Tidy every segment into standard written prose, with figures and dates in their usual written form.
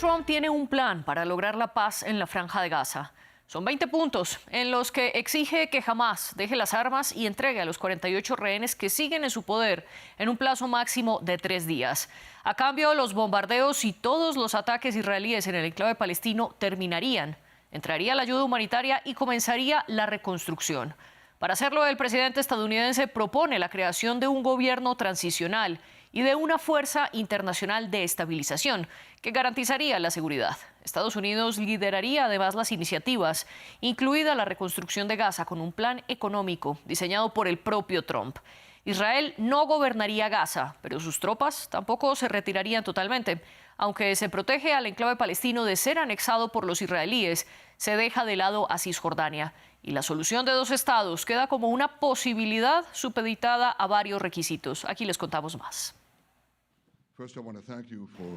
Trump tiene un plan para lograr la paz en la Franja de Gaza. Son 20 puntos en los que exige que Hamás deje las armas y entregue a los 48 rehenes que siguen en su poder en un plazo máximo de 3 días. A cambio, los bombardeos y todos los ataques israelíes en el enclave palestino terminarían. Entraría la ayuda humanitaria y comenzaría la reconstrucción. Para hacerlo, el presidente estadounidense propone la creación de un gobierno transicional y de una fuerza internacional de estabilización que garantizaría la seguridad. Estados Unidos lideraría además las iniciativas, incluida la reconstrucción de Gaza con un plan económico diseñado por el propio Trump. Israel no gobernaría Gaza, pero sus tropas tampoco se retirarían totalmente. Aunque se protege al enclave palestino de ser anexado por los israelíes, se deja de lado a Cisjordania. Y la solución de 2 estados queda como una posibilidad supeditada a varios requisitos. Aquí les contamos más.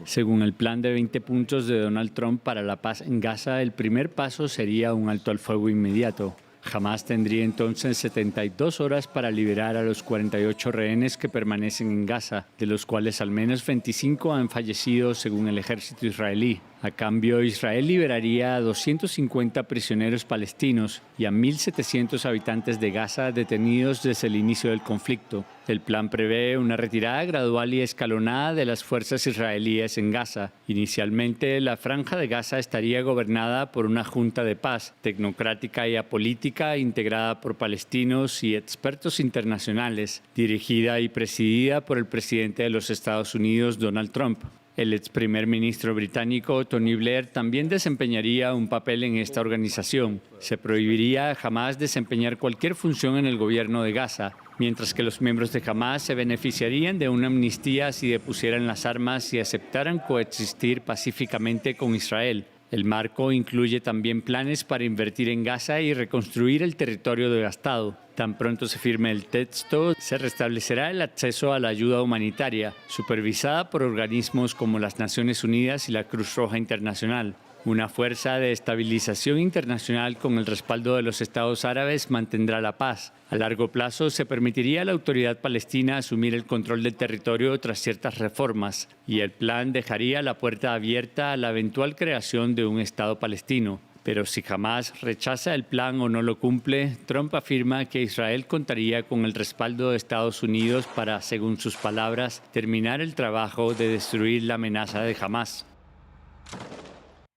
Según el plan de 20 puntos de Donald Trump para la paz en Gaza, el primer paso sería un alto al fuego inmediato. Hamás tendría entonces 72 horas para liberar a los 48 rehenes que permanecen en Gaza, de los cuales al menos 25 han fallecido según el ejército israelí. A cambio, Israel liberaría a 250 prisioneros palestinos y a 1.700 habitantes de Gaza detenidos desde el inicio del conflicto. El plan prevé una retirada gradual y escalonada de las fuerzas israelíes en Gaza. Inicialmente, la Franja de Gaza estaría gobernada por una junta de paz, tecnocrática y apolítica, integrada por palestinos y expertos internacionales, dirigida y presidida por el presidente de los Estados Unidos, Donald Trump. El ex primer ministro británico Tony Blair también desempeñaría un papel en esta organización. Se prohibiría a Hamás desempeñar cualquier función en el gobierno de Gaza, mientras que los miembros de Hamás se beneficiarían de una amnistía si depusieran las armas y aceptaran coexistir pacíficamente con Israel. El marco incluye también planes para invertir en Gaza y reconstruir el territorio devastado. Tan pronto se firme el texto, se restablecerá el acceso a la ayuda humanitaria, supervisada por organismos como las Naciones Unidas y la Cruz Roja Internacional. Una fuerza de estabilización internacional con el respaldo de los Estados árabes mantendrá la paz. A largo plazo se permitiría a la autoridad palestina asumir el control del territorio tras ciertas reformas, y el plan dejaría la puerta abierta a la eventual creación de un Estado palestino. Pero si Hamás rechaza el plan o no lo cumple, Trump afirma que Israel contaría con el respaldo de Estados Unidos para, según sus palabras, terminar el trabajo de destruir la amenaza de Hamás.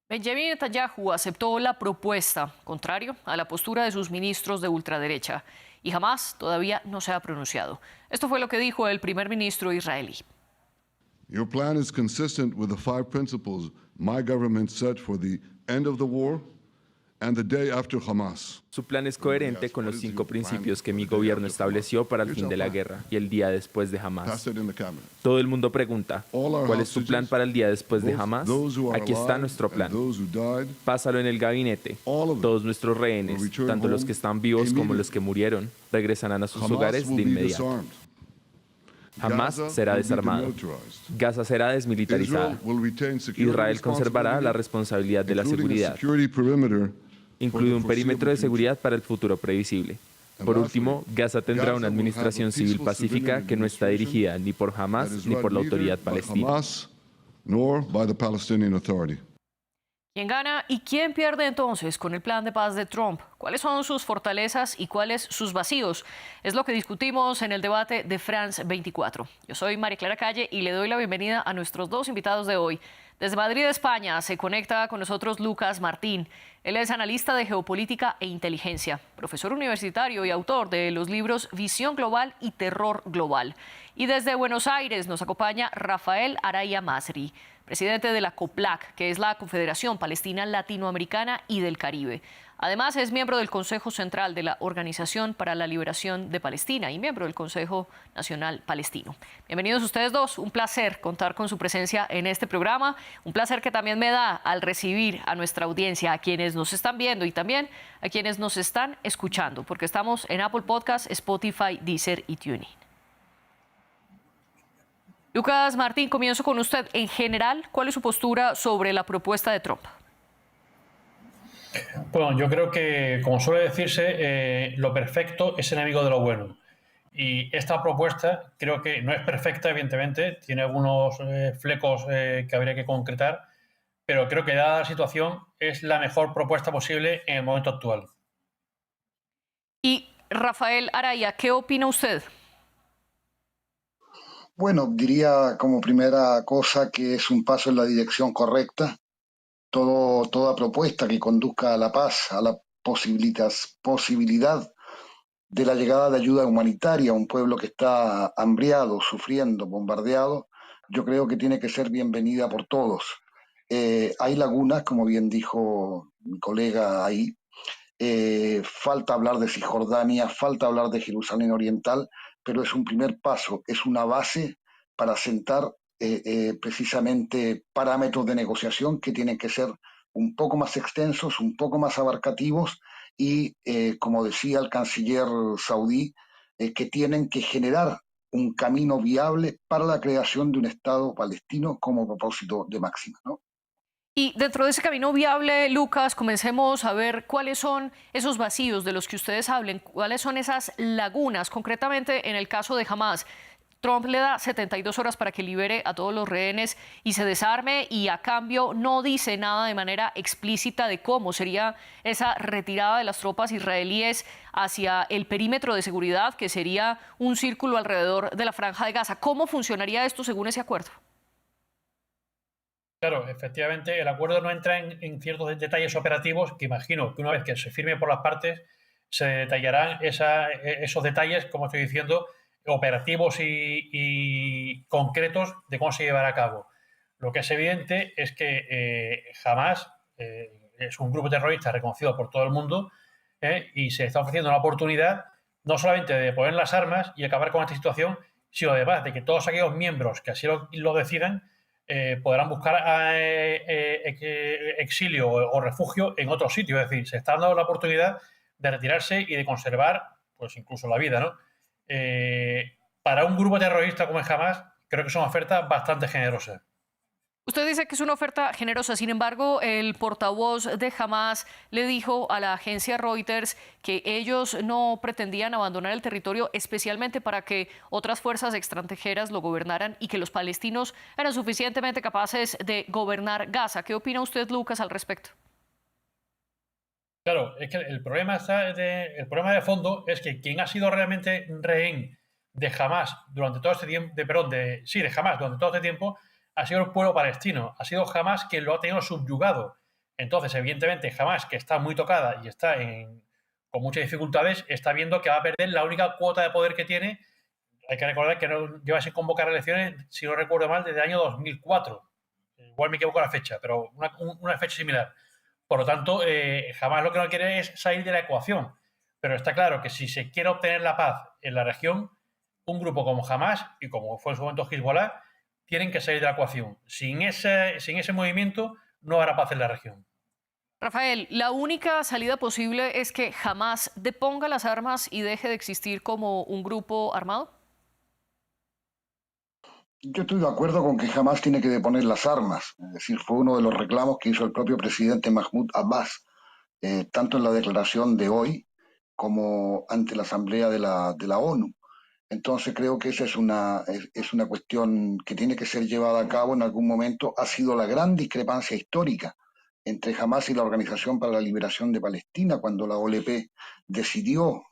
Benjamin Netanyahu aceptó la propuesta, contrario a la postura de sus ministros de ultraderecha, y Hamás todavía no se ha pronunciado. Esto fue lo que dijo el primer ministro israelí. Your plan is consistent with the 5 principles my government set for the end of the war and the day after Hamas. Su plan es coherente con los 5 principios que mi gobierno estableció para el fin de la guerra y el día después de Hamas. Todo el mundo pregunta, ¿cuál es tu plan para el día después de Hamas? Aquí está nuestro plan. Pásalo en el gabinete. Todos nuestros rehenes, tanto los que están vivos como los que murieron, regresarán a sus hogares de inmediato. Hamás será desarmado. Gaza será desmilitarizada. Israel conservará la responsabilidad de la seguridad, incluido un perímetro de seguridad para el futuro previsible. Por último, Gaza tendrá una administración civil pacífica que no está dirigida ni por Hamás ni por la autoridad palestina. ¿Quién gana y quién pierde entonces con el plan de paz de Trump? ¿Cuáles son sus fortalezas y cuáles sus vacíos? Es lo que discutimos en el debate de France 24. Yo soy María Clara Calle y le doy la bienvenida a nuestros 2 invitados de hoy. Desde Madrid, España, se conecta con nosotros Lucas Martín. Él es analista de geopolítica e inteligencia, profesor universitario y autor de los libros Visión Global y Terror Global. Y desde Buenos Aires nos acompaña Rafael Araya Masri, presidente de la COPLAC, que es la Confederación Palestina Latinoamericana y del Caribe. Además, es miembro del Consejo Central de la Organización para la Liberación de Palestina y miembro del Consejo Nacional Palestino. Bienvenidos ustedes dos. Un placer contar con su presencia en este programa. Un placer que también me da al recibir a nuestra audiencia, a quienes nos están viendo y también a quienes nos están escuchando, porque estamos en Apple Podcasts, Spotify, Deezer y TuneIn. Lucas Martín, comienzo con usted. En general, ¿cuál es su postura sobre la propuesta de Trump? Bueno, yo creo que, como suele decirse, lo perfecto es enemigo de lo bueno. Y esta propuesta creo que no es perfecta, evidentemente, tiene algunos flecos que habría que concretar, pero creo que dada la situación es la mejor propuesta posible en el momento actual. Y Rafael Araya, ¿qué opina usted? Bueno, diría como primera cosa que es un paso en la dirección correcta. Toda propuesta que conduzca a la paz, a la posibilidad de la llegada de ayuda humanitaria a un pueblo que está hambriado, sufriendo, bombardeado, yo creo que tiene que ser bienvenida por todos. Hay lagunas, como bien dijo mi colega ahí, falta hablar de Cisjordania, falta hablar de Jerusalén Oriental, pero es un primer paso, es una base para sentar precisamente parámetros de negociación que tienen que ser un poco más extensos, un poco más abarcativos y, como decía el canciller saudí, que tienen que generar un camino viable para la creación de un Estado palestino como propósito de máxima, ¿no? Y dentro de ese camino viable, Lucas, comencemos a ver cuáles son esos vacíos de los que ustedes hablen, cuáles son esas lagunas, concretamente en el caso de Hamás. Trump le da 72 horas para que libere a todos los rehenes y se desarme y a cambio no dice nada de manera explícita de cómo sería esa retirada de las tropas israelíes hacia el perímetro de seguridad, que sería un círculo alrededor de la Franja de Gaza. ¿Cómo funcionaría esto según ese acuerdo? Claro, efectivamente, el acuerdo no entra en ciertos detalles operativos que imagino que una vez que se firme por las partes se detallarán esos detalles, como estoy diciendo, operativos y concretos de cómo se llevará a cabo. Lo que es evidente es que Hamás es un grupo terrorista reconocido por todo el mundo y se está ofreciendo una oportunidad no solamente de poner las armas y acabar con esta situación, sino además de que todos aquellos miembros que así lo decidan podrán buscar exilio o refugio en otro sitio. Es decir, se está dando la oportunidad de retirarse y de conservar, pues incluso la vida, ¿no? Para un grupo terrorista como es Hamás, creo que es una oferta bastante generosa. Usted dice que es una oferta generosa, sin embargo, el portavoz de Hamás le dijo a la agencia Reuters que ellos no pretendían abandonar el territorio especialmente para que otras fuerzas extranjeras lo gobernaran y que los palestinos eran suficientemente capaces de gobernar Gaza. ¿Qué opina usted, Lucas, al respecto? Claro, es que el problema de fondo es que quien ha sido realmente rehén de Hamás durante todo este tiempo, de Hamás durante todo este tiempo, ha sido el pueblo palestino, ha sido Hamás quien lo ha tenido subyugado. Entonces, evidentemente, Hamás, que está muy tocada y está con muchas dificultades, está viendo que va a perder la única cuota de poder que tiene. Hay que recordar que no lleva sin convocar elecciones, si no recuerdo mal, desde el año 2004. Igual me equivoco la fecha, pero una fecha similar. Por lo tanto, Hamás lo que no quiere es salir de la ecuación. Pero está claro que si se quiere obtener la paz en la región, un grupo como Hamás y como fue en su momento Hezbollah tienen que salir de la ecuación. Sin ese movimiento no habrá paz en la región. Rafael, la única salida posible es que Hamás deponga las armas y deje de existir como un grupo armado. Yo estoy de acuerdo con que Hamás tiene que deponer las armas. Es decir, fue uno de los reclamos que hizo el propio presidente Mahmoud Abbas, tanto en la declaración de hoy como ante la Asamblea de la ONU. Entonces creo que esa es una cuestión que tiene que ser llevada a cabo en algún momento. Ha sido la gran discrepancia histórica entre Hamás y la Organización para la Liberación de Palestina, cuando la OLP decidió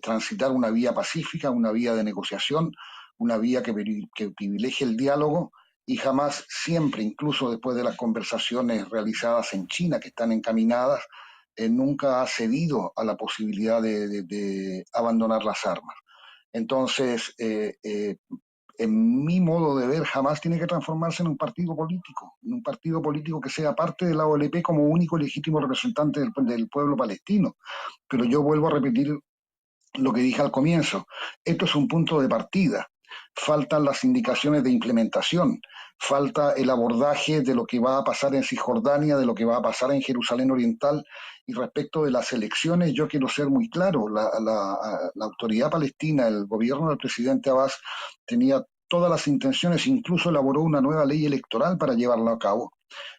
transitar una vía pacífica, una vía de negociación, una vía que privilegie el diálogo, y Hamás siempre, incluso después de las conversaciones realizadas en China, que están encaminadas, nunca ha cedido a la posibilidad de abandonar las armas. Entonces, en mi modo de ver, Hamás tiene que transformarse en un partido político que sea parte de la OLP como único y legítimo representante del pueblo palestino. Pero yo vuelvo a repetir lo que dije al comienzo. Esto es un punto de partida. Faltan las indicaciones de implementación, falta el abordaje de lo que va a pasar en Cisjordania, de lo que va a pasar en Jerusalén Oriental. Y respecto de las elecciones, yo quiero ser muy claro, la autoridad palestina, el gobierno del presidente Abbas tenía todas las intenciones, incluso elaboró una nueva ley electoral para llevarla a cabo,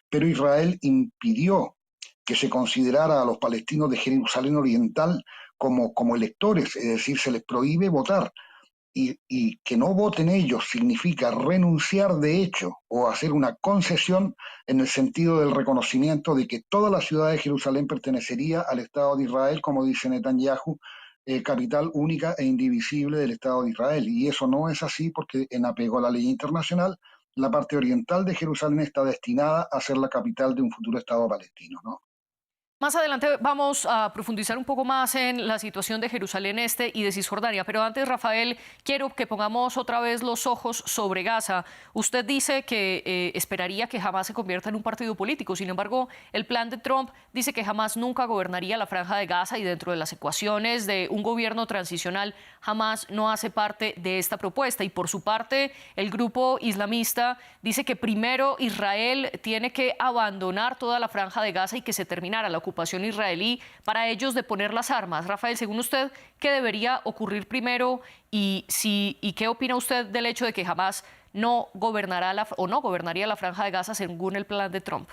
pero Israel impidió que se considerara a los palestinos de Jerusalén Oriental como electores, es decir, se les prohíbe votar. y que no voten ellos significa renunciar de hecho o hacer una concesión en el sentido del reconocimiento de que toda la ciudad de Jerusalén pertenecería al Estado de Israel, como dice Netanyahu, capital única e indivisible del Estado de Israel. Y eso no es así porque en apego a la ley internacional, la parte oriental de Jerusalén está destinada a ser la capital de un futuro Estado palestino, ¿no? Más adelante vamos a profundizar un poco más en la situación de Jerusalén Este y de Cisjordania, pero antes, Rafael, quiero que pongamos otra vez los ojos sobre Gaza. Usted dice que esperaría que Hamás se convierta en un partido político. Sin embargo, el plan de Trump dice que Hamás nunca gobernaría la Franja de Gaza y dentro de las ecuaciones de un gobierno transicional, Hamás no hace parte de esta propuesta. Y por su parte, el grupo islamista dice que primero Israel tiene que abandonar toda la Franja de Gaza y que se terminara la ocupación israelí para ellos deponer las armas. Rafael, según usted, ¿qué debería ocurrir primero y qué opina usted del hecho de que Hamás no gobernaría la Franja de Gaza según el plan de Trump?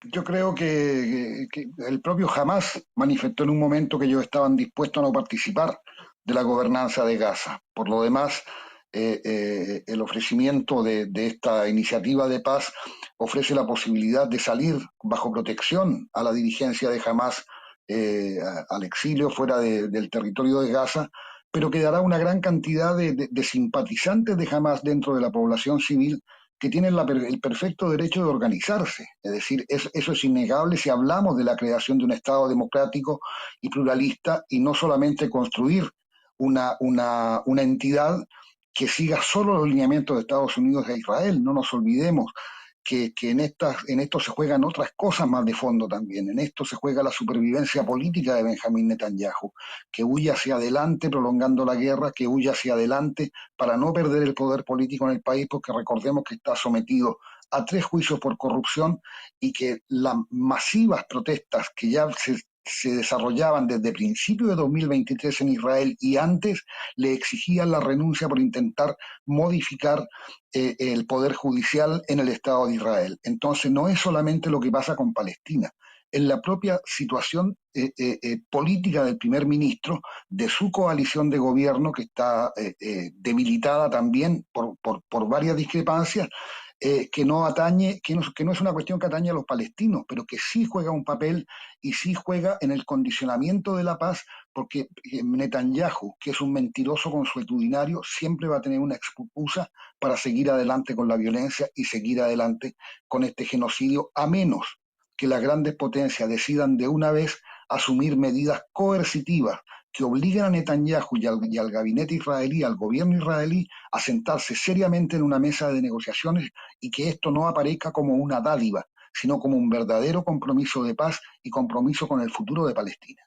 Yo creo que el propio Hamás manifestó en un momento que ellos estaban dispuestos a no participar de la gobernanza de Gaza. Por lo demás, el ofrecimiento de esta iniciativa de paz ofrece la posibilidad de salir bajo protección a la dirigencia de Hamás al exilio fuera del territorio de Gaza, pero que dará una gran cantidad de simpatizantes de Hamás dentro de la población civil que tienen el perfecto derecho de organizarse. Es decir, eso es innegable si hablamos de la creación de un Estado democrático y pluralista y no solamente construir una entidad que siga solo los lineamientos de Estados Unidos e Israel. No nos olvidemos que en esto se juegan otras cosas más de fondo también. En esto se juega la supervivencia política de Benjamín Netanyahu, que huye hacia adelante prolongando la guerra, que huye hacia adelante para no perder el poder político en el país, porque recordemos que está sometido a 3 juicios por corrupción y que las masivas protestas que ya se desarrollaban desde principios de 2023 en Israel y antes le exigían la renuncia por intentar modificar el poder judicial en el Estado de Israel. Entonces no es solamente lo que pasa con Palestina, en la propia situación política del primer ministro, de su coalición de gobierno que está debilitada también por varias discrepancias, que no es una cuestión que atañe a los palestinos, pero que sí juega un papel y sí juega en el condicionamiento de la paz, porque Netanyahu, que es un mentiroso consuetudinario, siempre va a tener una excusa para seguir adelante con la violencia y seguir adelante con este genocidio, a menos que las grandes potencias decidan de una vez asumir medidas coercitivas que obliguen a Netanyahu y al gabinete israelí, al gobierno israelí, a sentarse seriamente en una mesa de negociaciones y que esto no aparezca como una dádiva, sino como un verdadero compromiso de paz y compromiso con el futuro de Palestina.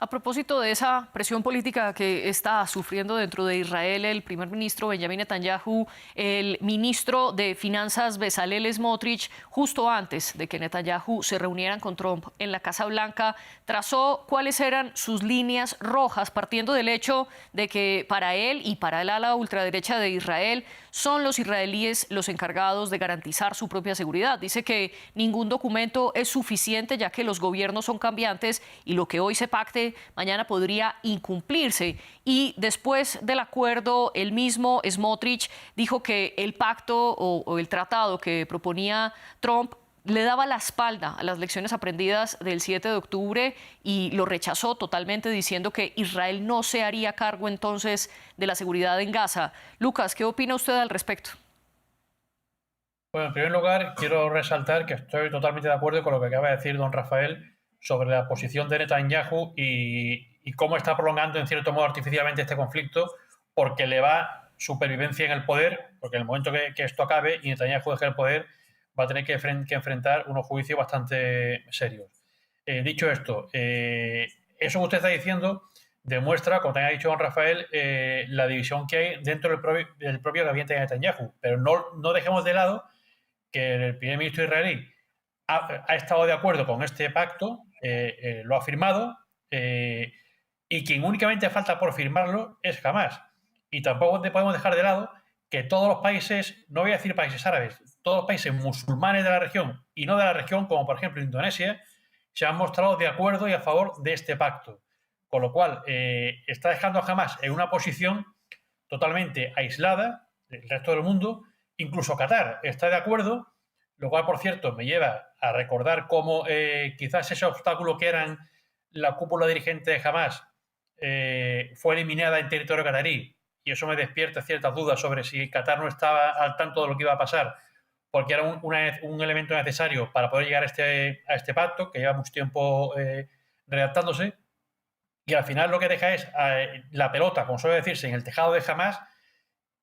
A propósito de esa presión política que está sufriendo dentro de Israel el primer ministro Benjamin Netanyahu, el ministro de Finanzas Bezalel Smotrich, justo antes de que Netanyahu se reunieran con Trump en la Casa Blanca, trazó cuáles eran sus líneas rojas, partiendo del hecho de que para él y para el ala ultraderecha de Israel son los israelíes los encargados de garantizar su propia seguridad. Dice que ningún documento es suficiente ya que los gobiernos son cambiantes y lo que hoy se pacte mañana podría incumplirse. Y después del acuerdo, el mismo Smotrich dijo que el pacto o el tratado que proponía Trump le daba la espalda a las lecciones aprendidas del 7 de octubre y lo rechazó totalmente diciendo que Israel no se haría cargo entonces de la seguridad en Gaza. Lucas, ¿qué opina usted al respecto? Bueno, en primer lugar, quiero resaltar que estoy totalmente de acuerdo con lo que acaba de decir don Rafael sobre la posición de Netanyahu y cómo está prolongando en cierto modo artificialmente este conflicto porque le va supervivencia en el poder, porque en el momento que esto acabe y Netanyahu deje el poder, va a tener que enfrentar unos juicios bastante serios. Dicho esto, eso que usted está diciendo demuestra, como también ha dicho don Rafael, la división que hay dentro del propio gabinete de Netanyahu. Pero no dejemos de lado que el primer ministro israelí ha estado de acuerdo con este pacto, lo ha firmado, y quien únicamente falta por firmarlo es Hamás. Y tampoco podemos dejar de lado que todos los países, no voy a decir países árabes, todos los países musulmanes de la región y no de la región, como por ejemplo Indonesia, se han mostrado de acuerdo y a favor de este pacto. con lo cual está dejando a Hamás en una posición totalmente aislada del resto del mundo. Incluso Qatar está de acuerdo, lo cual, por cierto, me lleva a recordar cómo quizás ese obstáculo que eran la cúpula dirigente de Hamás fue eliminada en territorio catarí, y eso me despierta ciertas dudas sobre si Qatar no estaba al tanto de lo que iba a pasar, porque era un elemento necesario para poder llegar a este pacto, que lleva mucho tiempo redactándose, y al final lo que deja es la pelota, como suele decirse, en el tejado de Hamás,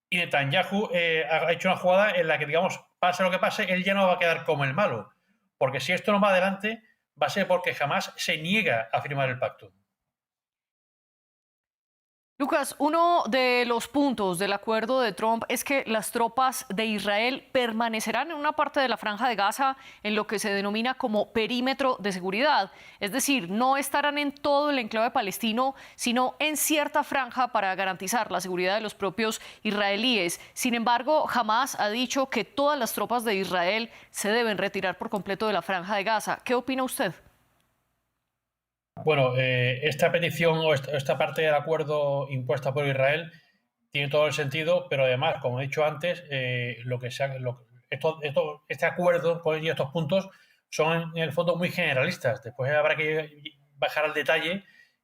y Netanyahu ha hecho una jugada en la que, digamos, pase lo que pase, él ya no va a quedar como el malo, porque si esto no va adelante, va a ser porque Hamás se niega a firmar el pacto. Lucas, uno de los puntos del acuerdo de Trump es que las tropas de Israel permanecerán en una parte de la Franja de Gaza en lo que se denomina como perímetro de seguridad. Es decir, no estarán en todo el enclave palestino, sino en cierta franja para garantizar la seguridad de los propios israelíes. Sin embargo, Hamás ha dicho que todas las tropas de Israel se deben retirar por completo de la Franja de Gaza. ¿Qué opina usted? Bueno, esta petición o esta parte del acuerdo impuesta por Israel tiene todo el sentido, pero además, como he dicho antes, este acuerdo y estos puntos son en el fondo muy generalistas. Después habrá que bajar al detalle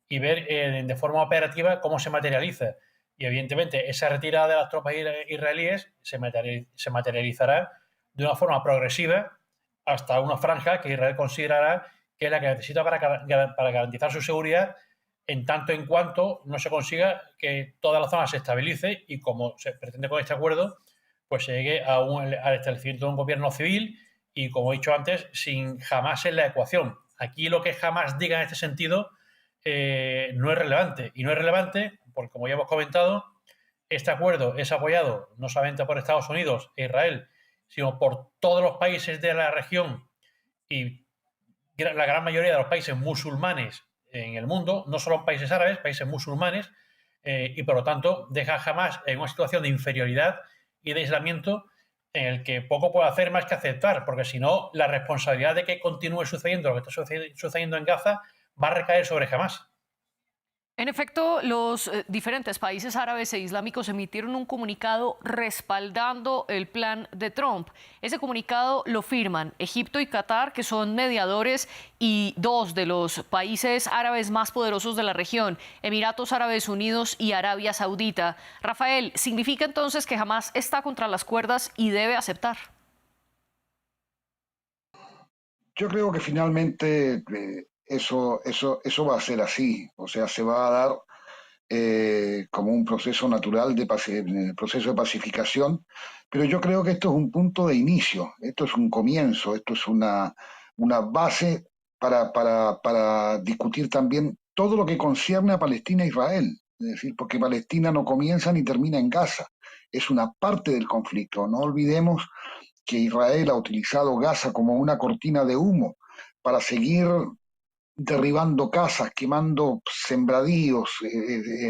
y ver de forma operativa cómo se materializa. Y evidentemente esa retirada de las tropas israelíes se materializará de una forma progresiva hasta una franja que Israel considerará que es la que necesita para garantizar su seguridad, en tanto en cuanto no se consiga que toda la zona se estabilice y, como se pretende con este acuerdo, pues se llegue al establecimiento de un gobierno civil y, como he dicho antes, sin Hamás en la ecuación. Aquí lo que Hamás diga en este sentido no es relevante. Y no es relevante porque, como ya hemos comentado, este acuerdo es apoyado no solamente por Estados Unidos e Israel, sino por todos los países de la región y la gran mayoría de los países musulmanes en el mundo, no solo países árabes, países musulmanes, y por lo tanto deja a Hamás en una situación de inferioridad y de aislamiento en el que poco puede hacer más que aceptar, porque si no, la responsabilidad de que continúe sucediendo lo que está sucediendo en Gaza va a recaer sobre Hamás. En efecto, los diferentes países árabes e islámicos emitieron un comunicado respaldando el plan de Trump. Ese comunicado lo firman Egipto y Qatar, que son mediadores, y dos de los países árabes más poderosos de la región, Emiratos Árabes Unidos y Arabia Saudita. Rafael, ¿significa entonces que Hamás está contra las cuerdas y debe aceptar? Yo creo que finalmente eso va a ser así, o sea, se va a dar como un proceso natural proceso de pacificación, pero yo creo que esto es un punto de inicio, esto es un comienzo, esto es una base para discutir también todo lo que concierne a Palestina e Israel, es decir, porque Palestina no comienza ni termina en Gaza, es una parte del conflicto. No olvidemos que Israel ha utilizado Gaza como una cortina de humo para seguir derribando casas, quemando sembradíos,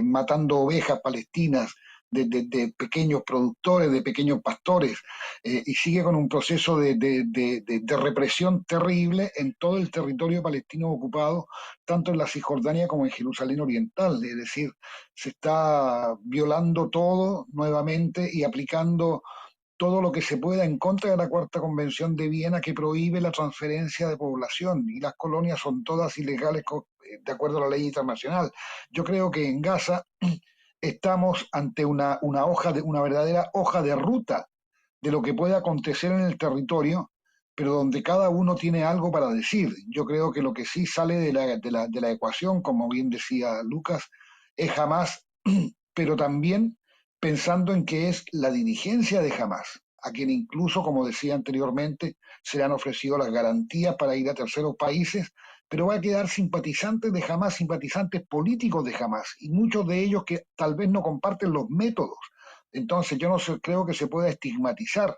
matando ovejas palestinas de pequeños productores, de pequeños pastores, y sigue con un proceso de represión terrible en todo el territorio palestino ocupado, tanto en la Cisjordania como en Jerusalén Oriental. Es decir, se está violando todo nuevamente y aplicando todo lo que se pueda en contra de la Cuarta Convención de Viena, que prohíbe la transferencia de población, y las colonias son todas ilegales de acuerdo a la ley internacional. Yo creo que en Gaza estamos ante una verdadera hoja de ruta de lo que puede acontecer en el territorio, pero donde cada uno tiene algo para decir. Yo creo que lo que sí sale de la ecuación, como bien decía Lucas, es Hamás, pero también pensando en que es la dirigencia de Hamás, a quien incluso, como decía anteriormente, se le han ofrecido las garantías para ir a terceros países, pero va a quedar simpatizantes de Hamás, simpatizantes políticos de Hamás, y muchos de ellos que tal vez no comparten los métodos. Entonces yo no creo que se pueda estigmatizar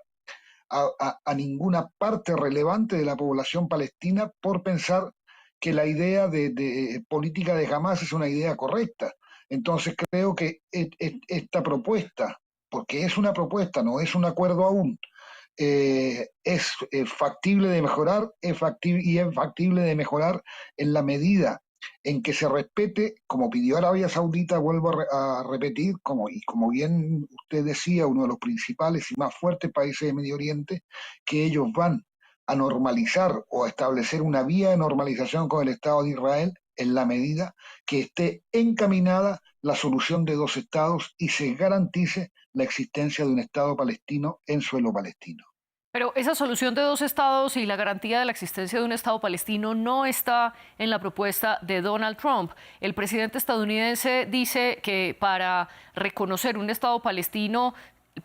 a ninguna parte relevante de la población palestina por pensar que la idea de política de Hamás es una idea correcta. Entonces creo que esta propuesta, porque es una propuesta, no es un acuerdo aún, es factible de mejorar, es factible de mejorar en la medida en que se respete, como pidió Arabia Saudita, vuelvo a repetir, como bien usted decía, uno de los principales y más fuertes países de Medio Oriente, que ellos van a normalizar o a establecer una vía de normalización con el Estado de Israel en la medida que esté encaminada la solución de dos estados y se garantice la existencia de un Estado palestino en suelo palestino. Pero esa solución de dos estados y la garantía de la existencia de un Estado palestino no está en la propuesta de Donald Trump. El presidente estadounidense dice que para reconocer un Estado palestino,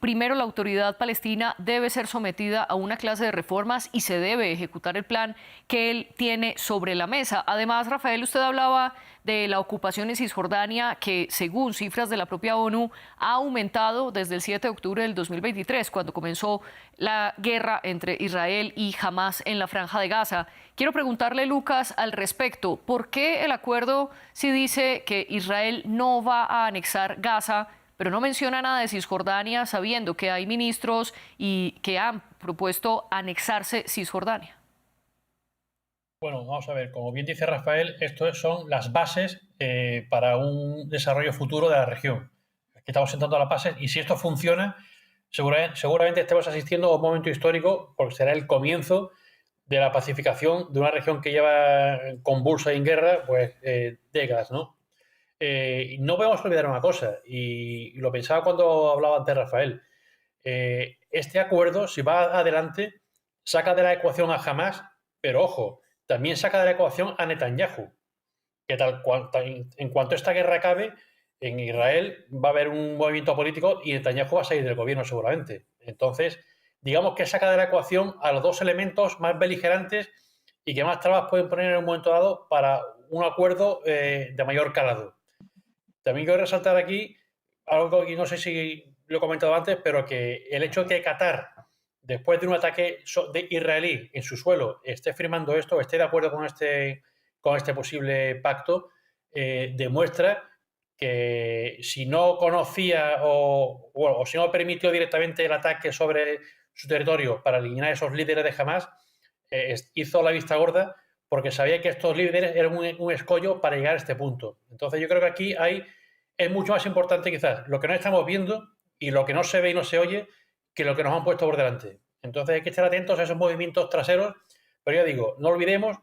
primero la autoridad palestina debe ser sometida a una clase de reformas y se debe ejecutar el plan que él tiene sobre la mesa. Además, Rafael, usted hablaba de la ocupación en Cisjordania, que según cifras de la propia ONU ha aumentado desde el 7 de octubre del 2023, cuando comenzó la guerra entre Israel y Hamás en la Franja de Gaza. Quiero preguntarle, Lucas, al respecto, ¿por qué el acuerdo sí dice que Israel no va a anexar Gaza, pero no menciona nada de Cisjordania, sabiendo que hay ministros y que han propuesto anexarse Cisjordania? Bueno, vamos a ver, como bien dice Rafael, esto son las bases para un desarrollo futuro de la región. Aquí estamos sentando las bases y si esto funciona, seguramente estemos asistiendo a un momento histórico porque será el comienzo de la pacificación de una región que lleva convulsa y en guerra pues décadas, ¿no? No podemos olvidar una cosa, y lo pensaba cuando hablaba antes Rafael. Este acuerdo, si va adelante, saca de la ecuación a Hamás, pero ojo, también saca de la ecuación a Netanyahu, que en cuanto esta guerra acabe, en Israel va a haber un movimiento político y Netanyahu va a salir del gobierno seguramente. Entonces, digamos que saca de la ecuación a los dos elementos más beligerantes y que más trabas pueden poner en un momento dado para un acuerdo de mayor calado. También quiero resaltar aquí algo que no sé si lo he comentado antes, pero que el hecho de que Qatar, después de un ataque israelí en su suelo, esté firmando esto, esté de acuerdo con este posible pacto, demuestra que si no conocía o si no permitió directamente el ataque sobre su territorio para eliminar a esos líderes de Hamás, hizo la vista gorda porque sabía que estos líderes eran un escollo para llegar a este punto. Entonces yo creo que aquí es mucho más importante quizás lo que no estamos viendo y lo que no se ve y no se oye que lo que nos han puesto por delante. Entonces hay que estar atentos a esos movimientos traseros, pero ya digo, no olvidemos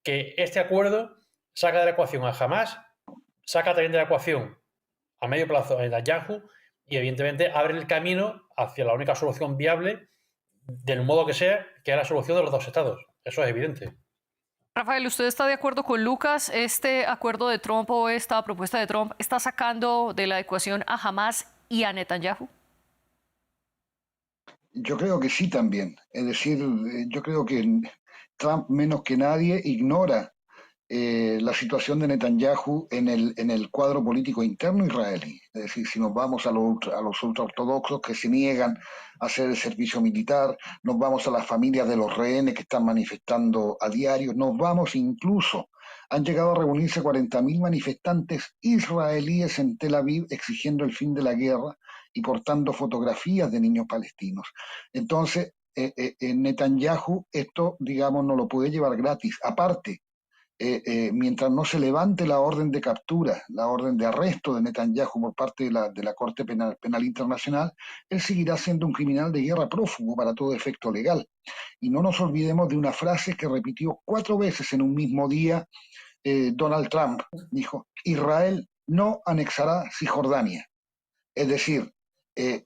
que este acuerdo saca de la ecuación a Hamás, saca también de la ecuación a medio plazo a Netanyahu y evidentemente abre el camino hacia la única solución viable del modo que sea, que es la solución de los dos estados. Eso es evidente. Rafael, ¿usted está de acuerdo con Lucas? ¿Este acuerdo de Trump o esta propuesta de Trump está sacando de la ecuación a Hamás y a Netanyahu? Yo creo que sí también. Es decir, yo creo que Trump menos que nadie ignora la situación de Netanyahu en el cuadro político interno israelí. Es decir, si nos vamos a los ultraortodoxos que se niegan a hacer el servicio militar, nos vamos a las familias de los rehenes que están manifestando a diario, nos vamos incluso, han llegado a reunirse 40.000 manifestantes israelíes en Tel Aviv exigiendo el fin de la guerra y portando fotografías de niños palestinos. Entonces, Netanyahu esto, digamos, no lo puede llevar gratis. Aparte, mientras no se levante la orden de captura, la orden de arresto de Netanyahu por parte de la Corte Penal Internacional, él seguirá siendo un criminal de guerra prófugo para todo efecto legal. Y no nos olvidemos de una frase que repitió 4 veces en un mismo día Donald Trump. Dijo, Israel no anexará Cisjordania. Es decir, se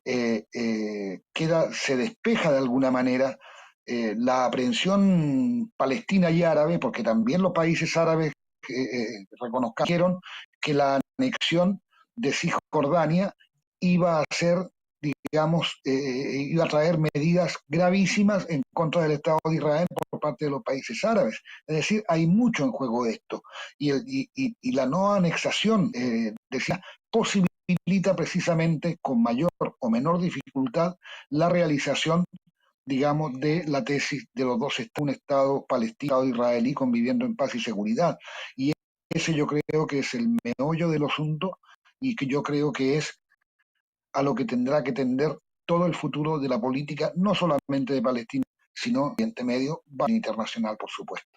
despeja de alguna manera la aprehensión palestina y árabe, porque también los países árabes reconocieron que la anexión de Cisjordania iba a ser, digamos, iba a traer medidas gravísimas en contra del Estado de Israel por parte de los países árabes. Es decir, hay mucho en juego de esto. Y la no anexación, decía, posibilita precisamente con mayor o menor dificultad la realización, digamos, de la tesis de los dos estados, un Estado palestino y israelí conviviendo en paz y seguridad. Y ese yo creo que es el meollo del asunto y que yo creo que es a lo que tendrá que tender todo el futuro de la política, no solamente de Palestina, sino, en Oriente Medio, internacional, por supuesto.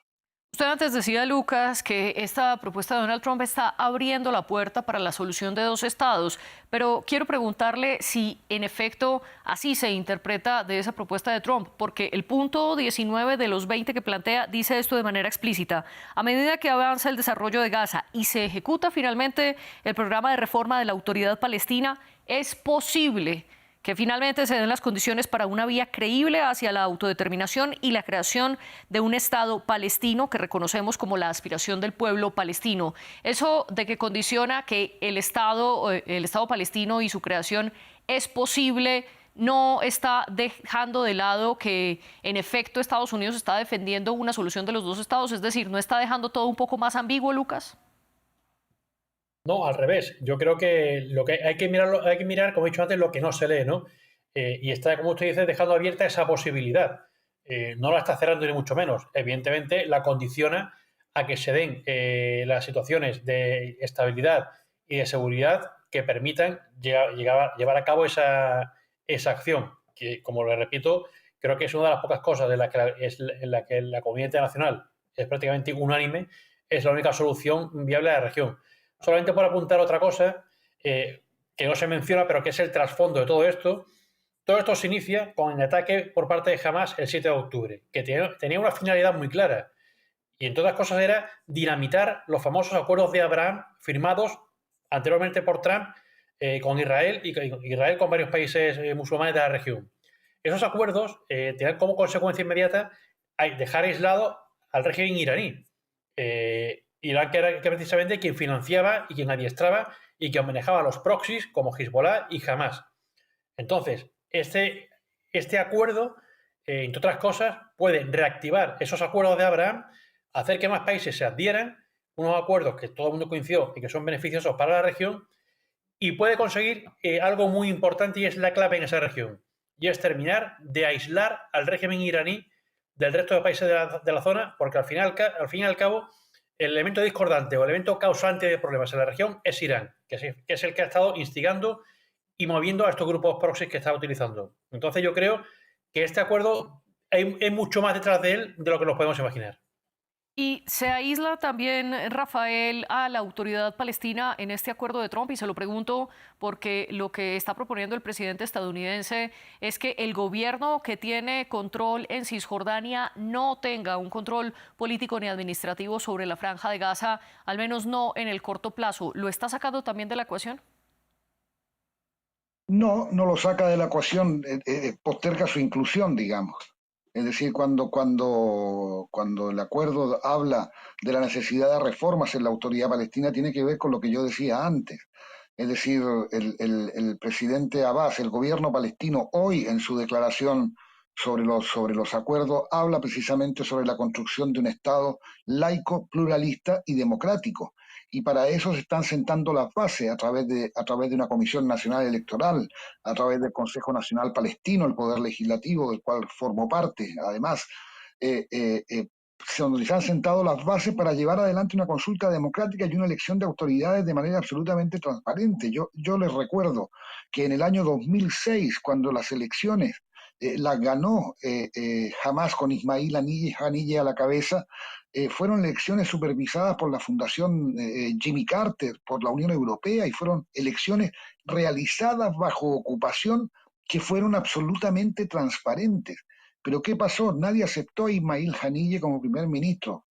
Usted antes decía, Lucas, que esta propuesta de Donald Trump está abriendo la puerta para la solución de 2 estados, pero quiero preguntarle si en efecto así se interpreta de esa propuesta de Trump, porque el punto 19 de los 20 que plantea dice esto de manera explícita. A medida que avanza el desarrollo de Gaza y se ejecuta finalmente el programa de reforma de la Autoridad Palestina, es posible que finalmente se den las condiciones para una vía creíble hacia la autodeterminación y la creación de un Estado palestino que reconocemos como la aspiración del pueblo palestino. Eso de que condiciona que el Estado palestino y su creación es posible, no está dejando de lado que en efecto Estados Unidos está defendiendo una solución de los 2 estados, es decir, ¿no está dejando todo un poco más ambiguo, Lucas? No, al revés. Yo creo que lo que hay que mirar, como he dicho antes, lo que no se lee, ¿no? Y está, como usted dice, dejando abierta esa posibilidad. No la está cerrando ni mucho menos. Evidentemente, la condiciona a que se den las situaciones de estabilidad y de seguridad que permitan llevar a cabo esa acción. Que, como le repito, creo que es una de las pocas cosas en la que la comunidad internacional es prácticamente unánime, es la única solución viable a la región. Solamente por apuntar otra cosa que no se menciona, pero que es el trasfondo de todo esto. Todo esto se inicia con el ataque por parte de Hamás el 7 de octubre, que tenía una finalidad muy clara. Y entre otras cosas era dinamitar los famosos acuerdos de Abraham firmados anteriormente por Trump con Israel y Israel con varios países musulmanes de la región. Esos acuerdos tenían como consecuencia inmediata dejar aislado al régimen iraní. Irán, que era precisamente quien financiaba y quien adiestraba y quien manejaba los proxies como Hezbollah y Hamás. Entonces, este acuerdo, entre otras cosas, puede reactivar esos acuerdos de Abraham, hacer que más países se adhieran, unos acuerdos que todo el mundo coincidió y que son beneficiosos para la región, y puede conseguir algo muy importante y es la clave en esa región, y es terminar de aislar al régimen iraní del resto de países de la zona, porque al fin y al cabo el elemento discordante o el elemento causante de problemas en la región es Irán, que es el que ha estado instigando y moviendo a estos grupos proxies que está utilizando. Entonces yo creo que este acuerdo hay mucho más detrás de él de lo que nos podemos imaginar. Y se aísla también, Rafael, a la autoridad palestina en este acuerdo de Trump, y se lo pregunto porque lo que está proponiendo el presidente estadounidense es que el gobierno que tiene control en Cisjordania no tenga un control político ni administrativo sobre la Franja de Gaza, al menos no en el corto plazo. ¿Lo está sacando también de la ecuación? No, no lo saca de la ecuación, posterga su inclusión, digamos. Es decir, cuando el acuerdo habla de la necesidad de reformas en la autoridad palestina, tiene que ver con lo que yo decía antes. Es decir, el presidente Abbas, el gobierno palestino, hoy en su declaración sobre los acuerdos, habla precisamente sobre la construcción de un Estado laico, pluralista y democrático. Y para eso se están sentando las bases a través de una Comisión Nacional Electoral, a través del Consejo Nacional Palestino, el Poder Legislativo, del cual formo parte. Además, donde se han sentado las bases para llevar adelante una consulta democrática y una elección de autoridades de manera absolutamente transparente. Yo les recuerdo que en el año 2006, cuando las elecciones las ganó Hamás con Ismail Haniyeh a la cabeza, fueron elecciones supervisadas por la Fundación Jimmy Carter, por la Unión Europea, y fueron elecciones realizadas bajo ocupación que fueron absolutamente transparentes. Pero ¿qué pasó? Nadie aceptó a Ismail Haniyeh como primer ministro,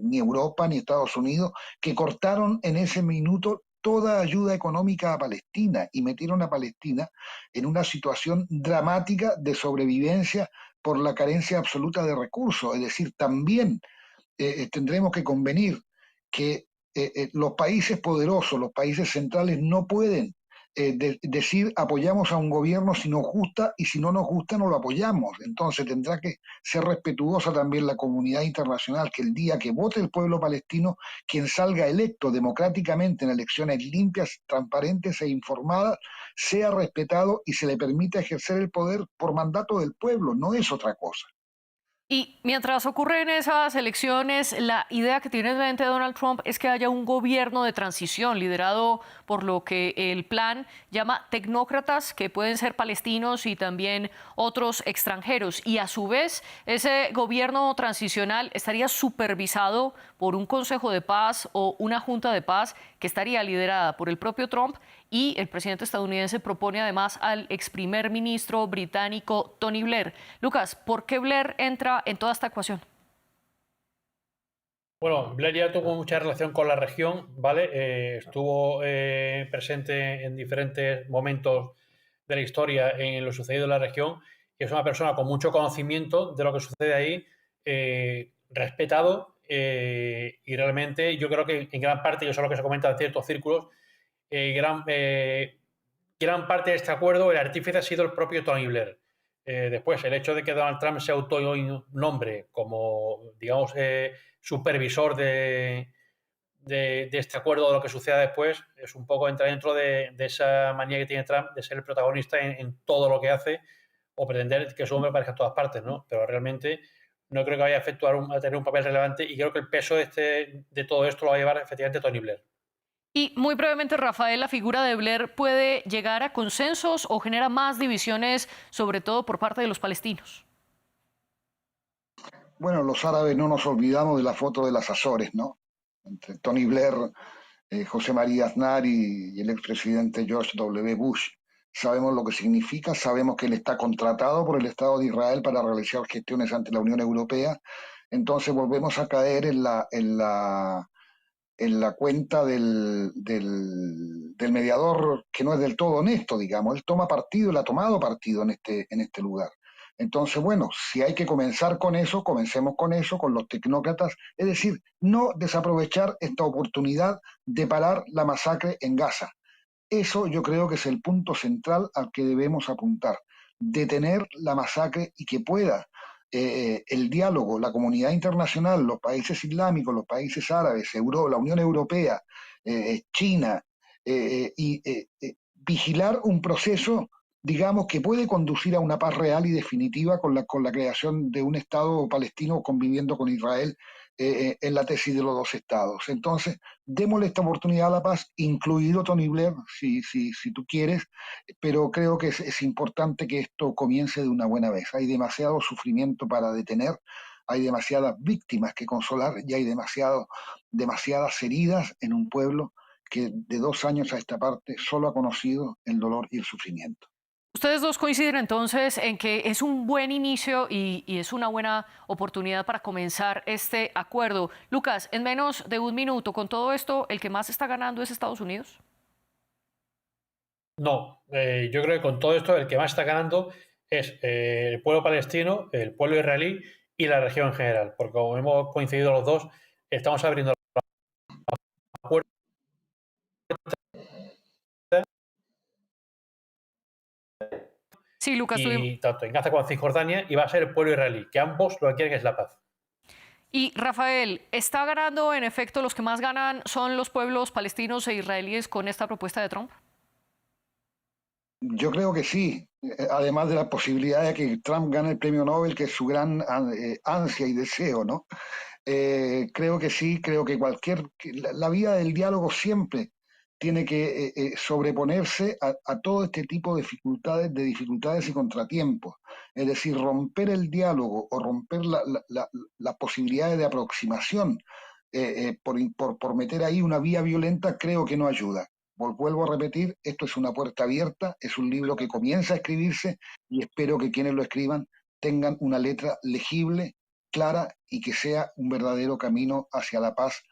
ni Europa ni Estados Unidos, que cortaron en ese minuto toda ayuda económica a Palestina y metieron a Palestina en una situación dramática de sobrevivencia por la carencia absoluta de recursos. Es decir, también tendremos que convenir que los países poderosos, los países centrales, no pueden decir apoyamos a un gobierno si nos gusta y si no nos gusta no lo apoyamos. Entonces tendrá que ser respetuosa también la comunidad internacional, que el día que vote el pueblo palestino, quien salga electo democráticamente en elecciones limpias, transparentes e informadas, sea respetado y se le permita ejercer el poder por mandato del pueblo, no es otra cosa. Y mientras ocurren esas elecciones, la idea que tiene en mente Donald Trump es que haya un gobierno de transición liderado por lo que el plan llama tecnócratas, que pueden ser palestinos y también otros extranjeros. Y a su vez, ese gobierno transicional estaría supervisado por un Consejo de Paz o una Junta de Paz que estaría liderada por el propio Trump. Y el presidente estadounidense propone además al ex primer ministro británico Tony Blair. Lucas, ¿por qué Blair entra en toda esta ecuación? Bueno, Blair ya tuvo mucha relación con la región, ¿vale? Estuvo presente en diferentes momentos de la historia en lo sucedido en la región y es una persona con mucho conocimiento de lo que sucede ahí, respetado y realmente yo creo que en gran parte, y eso es lo que se comenta en ciertos círculos, gran parte de este acuerdo, el artífice ha sido el propio Tony Blair. Después, el hecho de que Donald Trump se autonombre como, digamos, supervisor de este acuerdo, de lo que suceda después, es un poco entrar dentro de esa manía que tiene Trump de ser el protagonista en todo lo que hace o pretender que su hombre aparezca en todas partes, ¿no? Pero realmente no creo que vaya a tener un papel relevante y creo que el peso de todo esto lo va a llevar efectivamente Tony Blair. Y muy brevemente, Rafael, ¿la figura de Blair puede llegar a consensos o genera más divisiones, sobre todo por parte de los palestinos? Bueno, los árabes no nos olvidamos de la foto de las Azores, ¿no? Entre Tony Blair, José María Aznar y el expresidente George W. Bush. Sabemos lo que significa, sabemos que él está contratado por el Estado de Israel para realizar gestiones ante la Unión Europea. Entonces volvemos a caer en la cuenta del mediador que no es del todo honesto, digamos. Él toma partido, él ha tomado partido en este lugar. Entonces, bueno, si hay que comenzar con eso, comencemos con eso, con los tecnócratas, es decir, no desaprovechar esta oportunidad de parar la masacre en Gaza. Eso yo creo que es el punto central al que debemos apuntar, detener la masacre y que pueda el diálogo, la comunidad internacional, los países islámicos, los países árabes, la Unión Europea, China, vigilar un proceso, digamos, que puede conducir a una paz real y definitiva con la creación de un Estado palestino conviviendo con Israel en la tesis de los dos estados. Entonces, démosle esta oportunidad a la paz, incluido Tony Blair, si tú quieres, pero creo que es importante que esto comience de una buena vez. Hay demasiado sufrimiento para detener, hay demasiadas víctimas que consolar y hay demasiadas heridas en un pueblo que de 2 años a esta parte solo ha conocido el dolor y el sufrimiento. Ustedes dos coinciden entonces en que es un buen inicio y es una buena oportunidad para comenzar este acuerdo. Lucas, en menos de un minuto, con todo esto, ¿el que más está ganando es Estados Unidos? No, yo creo que con todo esto el que más está ganando es el pueblo palestino, el pueblo israelí y la región en general, porque como hemos coincidido los dos, estamos abriendo la puerta Sí, Lucas, y tanto en Gaza como en Cisjordania, y va a ser el pueblo israelí, que ambos lo que quieren es la paz. Y Rafael, ¿está ganando en efecto los que más ganan son los pueblos palestinos e israelíes con esta propuesta de Trump? Yo creo que sí, además de la posibilidad de que Trump gane el premio Nobel, que es su gran ansia y deseo, ¿no? Creo que sí, creo que la vía del diálogo siempre tiene que sobreponerse a todo este tipo de dificultades y contratiempos. Es decir, romper el diálogo o romper las posibilidades de aproximación por meter ahí una vía violenta, creo que no ayuda. Vuelvo a repetir, esto es una puerta abierta, es un libro que comienza a escribirse y espero que quienes lo escriban tengan una letra legible, clara y que sea un verdadero camino hacia la paz,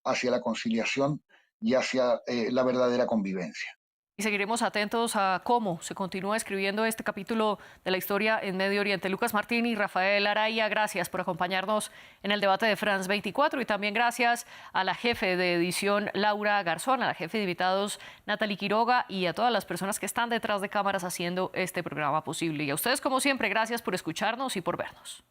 hacia la conciliación y hacia la verdadera convivencia. Y seguiremos atentos a cómo se continúa escribiendo este capítulo de la historia en Medio Oriente. Lucas Martín y Rafael Araya, gracias por acompañarnos en el debate de France 24 y también gracias a la jefe de edición Laura Garzón, a la jefe de invitados Natalie Quiroga y a todas las personas que están detrás de cámaras haciendo este programa posible. Y a ustedes, como siempre, gracias por escucharnos y por vernos.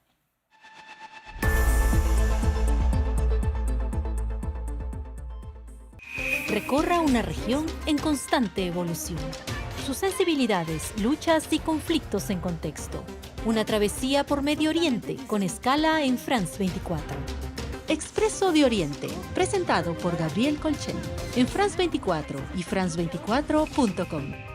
Recorra una región en constante evolución. sus sensibilidades, luchas y conflictos en contexto. Una travesía por Medio Oriente con escala en France 24. Expreso de Oriente, presentado por Gabriel Colchen, en France 24 y france24.com.